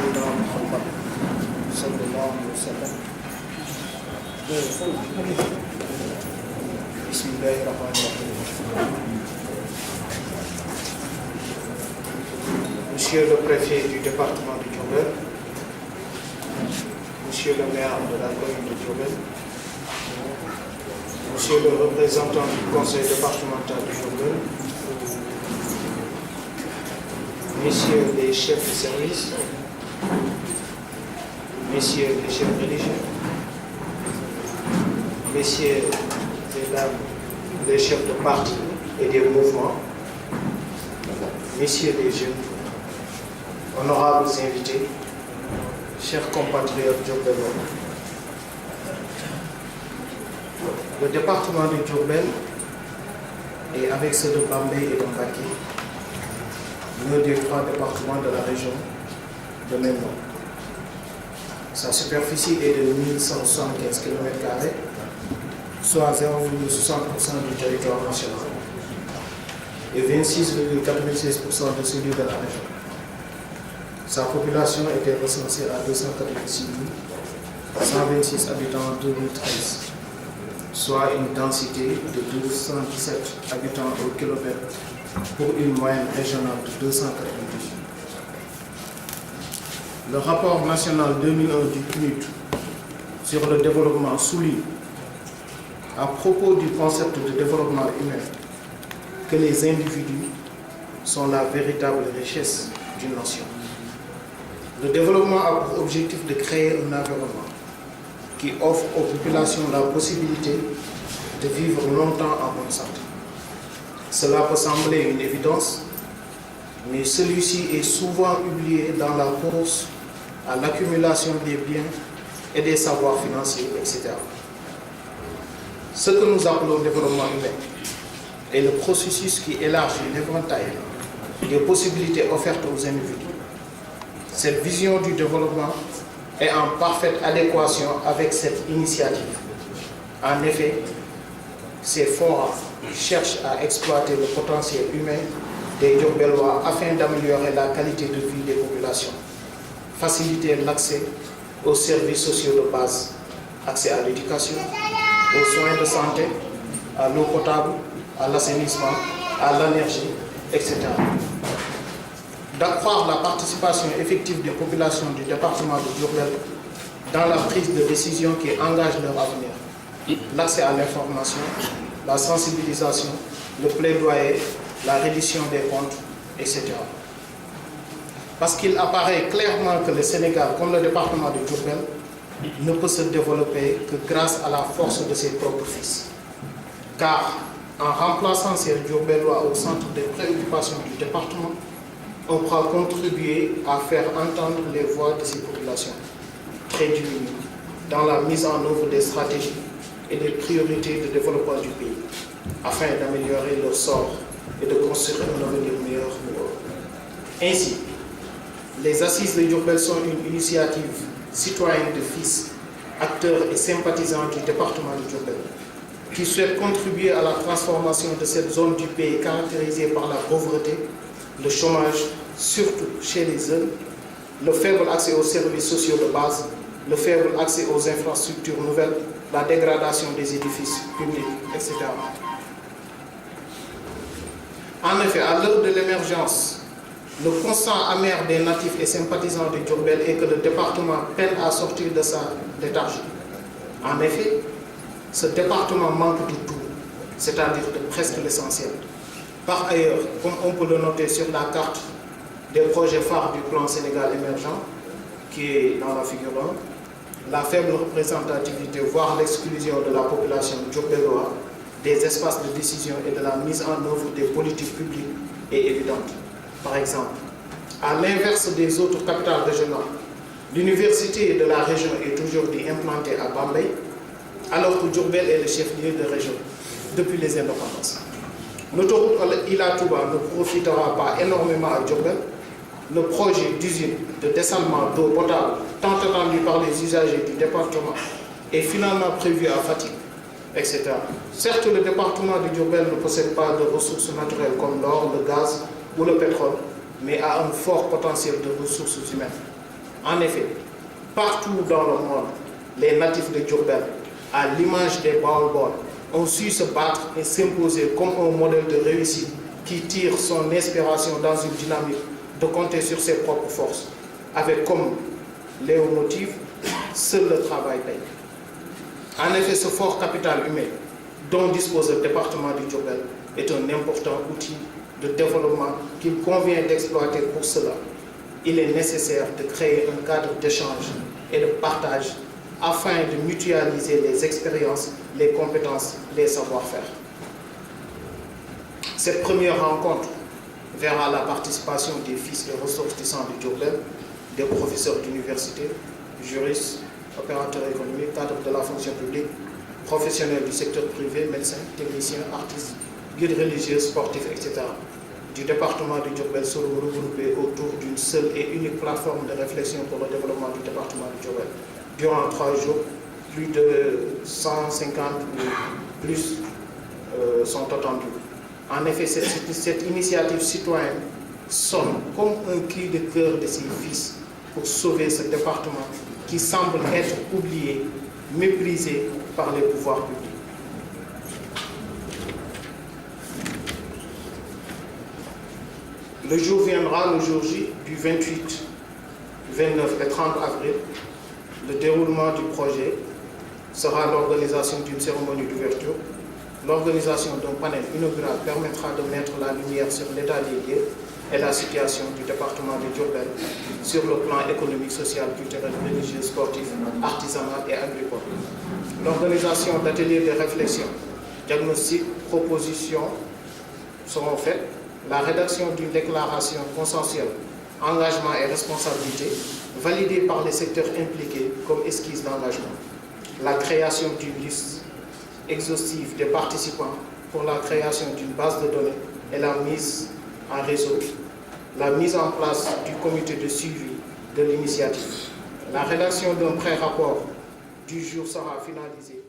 سيدنا محمد صلى الله عليه وسلم. بسم الله الرحمن الرحيم. Monsieur le préfet du département de Diourbel, Monsieur le maire de la commune de Diourbel, Monsieur le représentant du conseil départemental de Diourbel, Messieurs les chefs de service, Messieurs les chefs religieux, Messieurs et dames les chefs de parti et des mouvements, Messieurs les jeunes, honorables invités, chers compatriotes diourbellois. Le département de Diourbel et avec ceux de Bambey et de Mbacké, l'un des 3 départements de la région de même nom. Sa superficie est de 1175 km², soit 0,60% du territoire national et 26,96% de celui de la région. Sa population était recensée à 286 126 habitants en 2013, soit une densité de 217 habitants au kilomètre pour une moyenne régionale de 298. Le rapport national 2001 du PNUD sur le développement souligne, à propos du concept de développement humain, que les individus sont la véritable richesse d'une nation. Le développement a pour objectif de créer un environnement qui offre aux populations la possibilité de vivre longtemps en bonne santé. Cela peut sembler une évidence, mais celui-ci est souvent oublié dans la course à l'accumulation des biens et des savoirs financiers, etc. Ce que nous appelons développement humain est le processus qui élargit l'éventail des possibilités offertes aux individus. Cette vision du développement est en parfaite adéquation avec cette initiative. En effet, ces forums cherchent à exploiter le potentiel humain des Diourbellois afin d'améliorer la qualité de vie des populations, faciliter l'accès aux services sociaux de base, accès à l'éducation, aux soins de santé, à l'eau potable, à l'assainissement, à l'énergie, etc. D'accroître la participation effective des populations du département de Diourbel dans la prise de décision qui engage leur avenir, l'accès à l'information, la sensibilisation, le plaidoyer, la reddition des comptes, etc. Parce qu'il apparaît clairement que le Sénégal, comme le département de Diourbel, ne peut se développer que grâce à la force de ses propres fils. Car en remplaçant ces Diourbellois au centre des préoccupations du département, on pourra contribuer à faire entendre les voix de ces populations très diminuées dans la mise en œuvre des stratégies et des priorités de développement du pays, afin d'améliorer leur sort et de construire un avenir meilleur pour eux. Ainsi, les Assises de Diourbel sont une initiative citoyenne de fils, acteurs et sympathisants du département de Diourbel, qui souhaitent contribuer à la transformation de cette zone du pays caractérisée par la pauvreté, le chômage, surtout chez les jeunes, le faible accès aux services sociaux de base, le faible accès aux infrastructures nouvelles, la dégradation des édifices publics, etc. En effet, à l'heure de l'émergence, le constat amer des natifs et sympathisants de Diourbel est que le département peine à sortir de sa léthargie. En effet, ce département manque de tout, c'est-à-dire de presque l'essentiel. Par ailleurs, comme on peut le noter sur la carte des projets phares du plan Sénégal émergent, qui est dans la figure 1, la faible représentativité, voire l'exclusion de la population diourbelloise des espaces de décision et de la mise en œuvre des politiques publiques est évidente. Par exemple, à l'inverse des autres capitales régionales, l'université de la région est aujourd'hui implantée à Bambey, alors que Diourbel est le chef-lieu de région depuis les indépendances. L'autoroute Ila Touba ne profitera pas énormément à Diourbel. Le projet d'usine de dessalement d'eau potable, tant attendu par les usagers du département, est finalement prévu à Fatick, etc. Certes, le département de Diourbel ne possède pas de ressources naturelles comme l'or, le gaz ou le pétrole, mais a un fort potentiel de ressources humaines. En effet, partout dans le monde, les natifs de Diourbel, à l'image des Baol, ont su se battre et s'imposer comme un modèle de réussite qui tire son inspiration dans une dynamique de compter sur ses propres forces, avec comme léitmotiv, seul le travail paye. En effet, ce fort capital humain dont dispose le département du Diourbel est un important outil de développement qu'il convient d'exploiter. Pour cela, il est nécessaire de créer un cadre d'échange et de partage afin de mutualiser les expériences, les compétences, les savoir-faire. Cette première rencontre verra la participation des fils et ressortissants du Diourbel, des professeurs d'université, juristes, opérateurs économiques, cadres de la fonction publique, professionnels du secteur privé, médecins, techniciens, artistes, guides religieux, sportifs, etc. du département du Diourbel seront regroupés autour d'une seule et unique plateforme de réflexion pour le développement du département du Diourbel. Durant 3 jours, plus de 150 ou plus sont attendus. En effet, cette initiative citoyenne sonne comme un cri de cœur de ses fils pour sauver ce département qui semble être oublié, méprisé par les pouvoirs publics. Le jour viendra, le jour J, du 28, 29 et 30 avril. Le déroulement du projet sera l'organisation d'une cérémonie d'ouverture. L'organisation d'un panel inaugural permettra de mettre la lumière sur l'état des lieux et la situation du département de Diourbel sur le plan économique, social, culturel, religieux, sportif, artisanal et agricole. L'organisation d'ateliers de réflexion, diagnostic, propositions seront faites. La rédaction d'une déclaration consensuelle, engagement et responsabilité, validée par les secteurs impliqués comme esquisse d'engagement. La création d'une liste exhaustive des participants pour la création d'une base de données et la mise en réseau. La mise en place du comité de suivi de l'initiative. La rédaction d'un pré-rapport du jour sera finalisée